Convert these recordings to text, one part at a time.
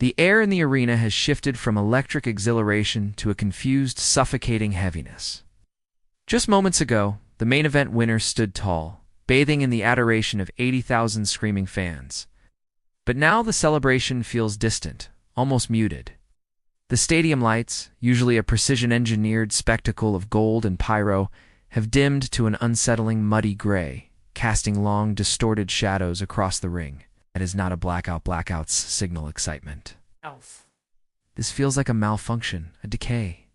The air in the arena has shifted from electric exhilaration to a confused, suffocating heaviness. Just moments ago, the main event winner stood tall, bathing in the adoration of 80,000 screaming fans. But now the celebration feels distant, almost muted. The stadium lights, usually a precision-engineered spectacle of gold and pyro, have dimmed to an unsettling muddy gray, casting long, distorted shadows across the ring. That is not a blackouts signal excitement. Elf. This feels like a malfunction, a decay.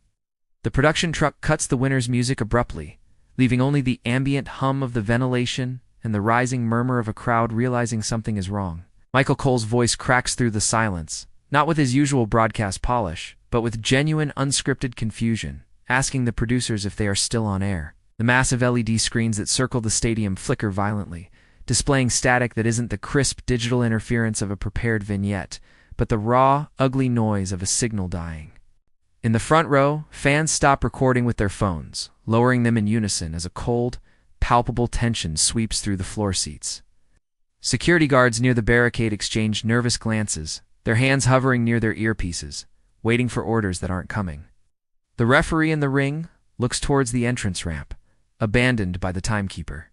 The production truck cuts the winner's music abruptly, leaving only the ambient hum of the ventilation and the rising murmur of a crowd realizing something is wrong. Michael Cole's voice cracks through the silence, not with his usual broadcast polish, but with genuine, unscripted confusion, asking the producers if they are still on air. The massive LED screens that circle the stadium flicker violently, displaying static that isn't the crisp digital interference of a prepared vignette, but the raw, ugly noise of a signal dying. In the front row, fans stop recording with their phones, lowering them in unison as a cold, palpable tension sweeps through the floor seats. Security guards near the barricade exchange nervous glances, their hands hovering near their earpieces, waiting for orders that aren't coming. The referee in the ring looks towards the entrance ramp, abandoned by the timekeeper,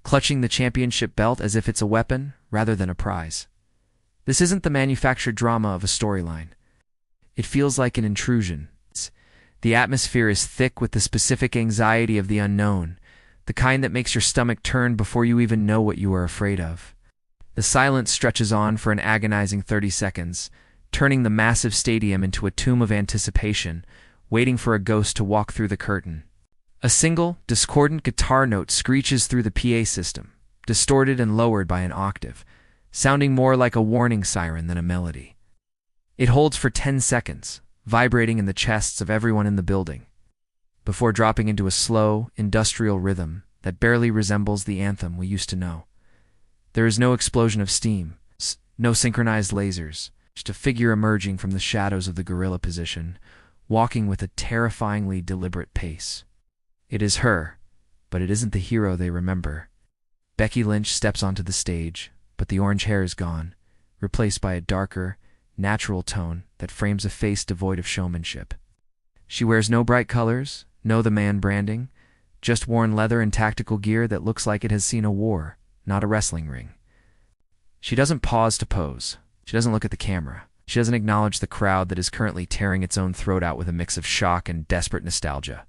clutching the championship belt as if it's a weapon rather than a prize. This isn't the manufactured drama of a storyline. It feels like an intrusion. The atmosphere is thick with the specific anxiety of the unknown, the kind that makes your stomach turn before you even know what you are afraid of. The silence stretches on for an agonizing 30 seconds, turning the massive stadium into a tomb of anticipation, waiting for a ghost to walk through the curtain. A single, discordant guitar note screeches through the PA system, distorted and lowered by an octave, sounding more like a warning siren than a melody. It holds for 10 seconds, vibrating in the chests of everyone in the building, before dropping into a slow, industrial rhythm that barely resembles the anthem we used to know. There is no explosion of steam, no synchronized lasers, just a figure emerging from the shadows of the gorilla position, walking with a terrifyingly deliberate pace. It is her, but it isn't the hero they remember. Becky Lynch steps onto the stage, but the orange hair is gone, replaced by a darker, natural tone that frames a face devoid of showmanship. She wears no bright colors, no the man branding, just worn leather and tactical gear that looks like it has seen a war, not a wrestling ring. She doesn't pause to pose. She doesn't look at the camera. She doesn't acknowledge the crowd that is currently tearing its own throat out with a mix of shock and desperate nostalgia.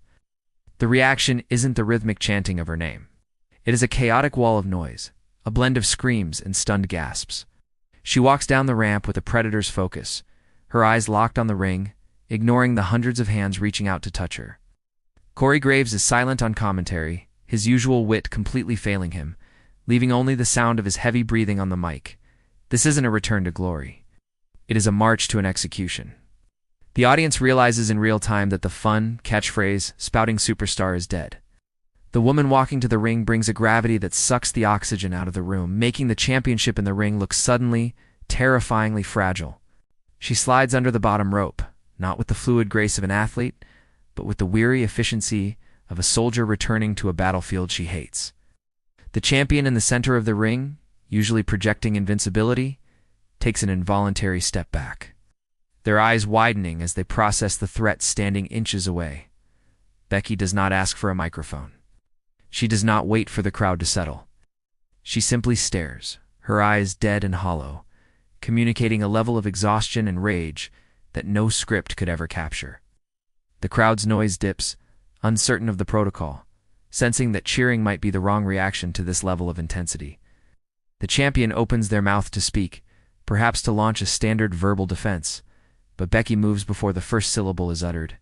The reaction isn't the rhythmic chanting of her name. It is a chaotic wall of noise, a blend of screams and stunned gasps. She walks down the ramp with a predator's focus, her eyes locked on the ring, ignoring the hundreds of hands reaching out to touch her. Corey Graves is silent on commentary, his usual wit completely failing him, leaving only the sound of his heavy breathing on the mic. This isn't a return to glory. It is a march to an execution. The audience realizes in real time that the fun, catchphrase, spouting superstar is dead. The woman walking to the ring brings a gravity that sucks the oxygen out of the room, making the championship in the ring look suddenly, terrifyingly fragile. She slides under the bottom rope, not with the fluid grace of an athlete, but with the weary efficiency of a soldier returning to a battlefield she hates. The champion in the center of the ring, usually projecting invincibility, takes an involuntary step back, their eyes widening as they process the threat standing inches away. Becky does not ask for a microphone. She does not wait for the crowd to settle. She simply stares, her eyes dead and hollow, communicating a level of exhaustion and rage that no script could ever capture. The crowd's noise dips, uncertain of the protocol, sensing that cheering might be the wrong reaction to this level of intensity. The champion opens their mouth to speak, perhaps to launch a standard verbal defense, but Becky moves before the first syllable is uttered.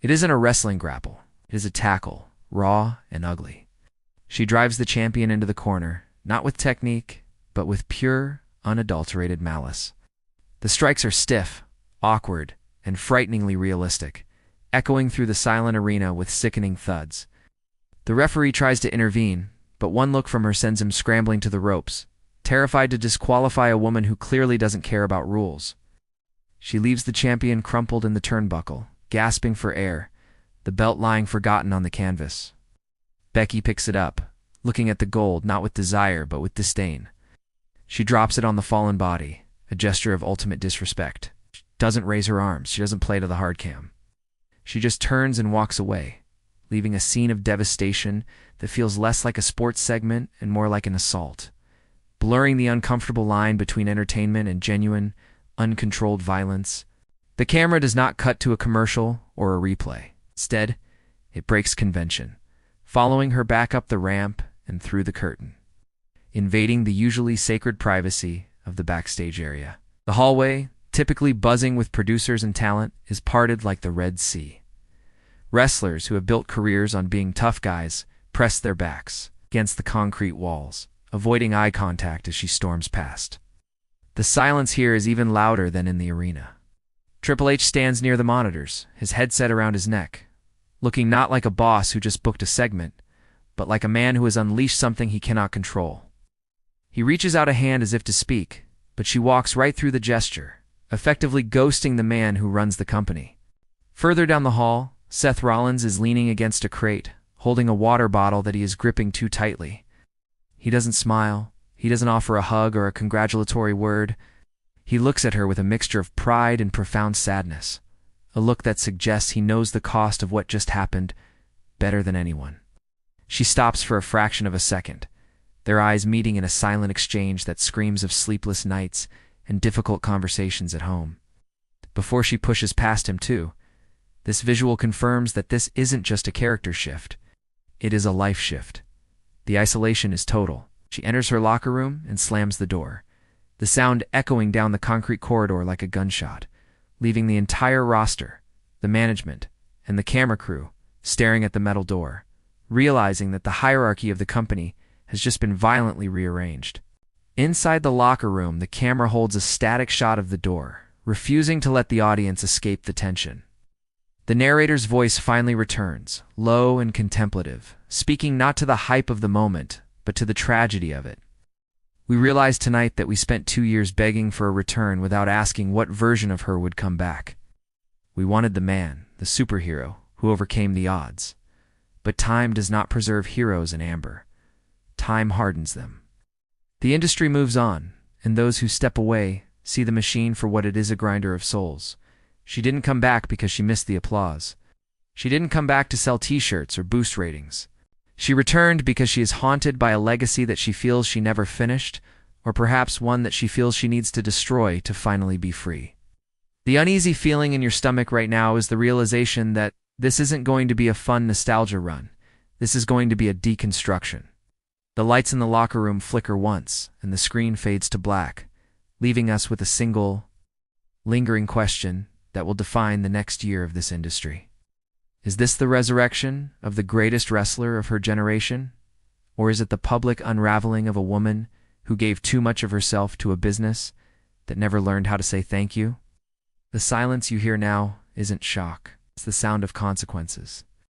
It isn't a wrestling grapple. It is a tackle, raw and ugly. She drives the champion into the corner, not with technique, but with pure, unadulterated malice. The strikes are stiff, awkward, and frighteningly realistic, echoing through the silent arena with sickening thuds. The referee tries to intervene, but one look from her sends him scrambling to the ropes, terrified to disqualify a woman who clearly doesn't care about rules. She leaves the champion crumpled in the turnbuckle, gasping for air, the belt lying forgotten on the canvas. Becky picks it up, looking at the gold not with desire but with disdain. She drops it on the fallen body, a gesture of ultimate disrespect. doesn't raise her arms. She doesn't play to the hard cam. She just turns and walks away, leaving a scene of devastation that feels less like a sports segment and more like an assault, blurring the uncomfortable line between entertainment and genuine, uncontrolled violence. The camera does not cut to a commercial or a replay. Instead, it breaks convention, following her back up the ramp and through the curtain, invading the usually sacred privacy of the backstage area. The hallway, typically buzzing with producers and talent, is parted like the Red Sea. Wrestlers who have built careers on being tough guys press their backs against the concrete walls, avoiding eye contact as she storms past. The silence here is even louder than in the arena. Triple H stands near the monitors, his headset around his neck, looking not like a boss who just booked a segment, but like a man who has unleashed something he cannot control. He reaches out a hand as if to speak, but she walks right through the gesture, effectively ghosting the man who runs the company. Further down the hall, Seth Rollins is leaning against a crate, holding a water bottle that he is gripping too tightly. He doesn't smile. He doesn't offer a hug or a congratulatory word. He looks at her with a mixture of pride and profound sadness, a look that suggests he knows the cost of what just happened better than anyone. She stops for a fraction of a second, their eyes meeting in a silent exchange that screams of sleepless nights and difficult conversations at home. Before she pushes past him, too, this visual confirms that this isn't just a character shift. It is a life shift. The isolation is total. She enters her locker room and slams the door, the sound echoing down the concrete corridor like a gunshot, leaving the entire roster, the management, and the camera crew staring at the metal door, realizing that the hierarchy of the company has just been violently rearranged. Inside the locker room, the camera holds a static shot of the door, refusing to let the audience escape the tension. The narrator's voice finally returns, low and contemplative, speaking not to the hype of the moment, but to the tragedy of it. We realized tonight that we spent 2 years begging for a return without asking what version of her would come back. We wanted the man, the superhero, who overcame the odds. But time does not preserve heroes in amber. Time hardens them. The industry moves on, and those who step away see the machine for what it is, a grinder of souls. She didn't come back because she missed the applause. She didn't come back to sell t-shirts or boost ratings. She returned because she is haunted by a legacy that she feels she never finished, or perhaps one that she feels she needs to destroy to finally be free. The uneasy feeling in your stomach right now is the realization that this isn't going to be a fun nostalgia run. This is going to be a deconstruction. The lights in the locker room flicker once, and the screen fades to black, leaving us with a single, lingering question that will define the next year of this industry. Is this the resurrection of the greatest wrestler of her generation? Or is it the public unraveling of a woman who gave too much of herself to a business that never learned how to say thank you? The silence you hear now isn't shock. It's the sound of consequences.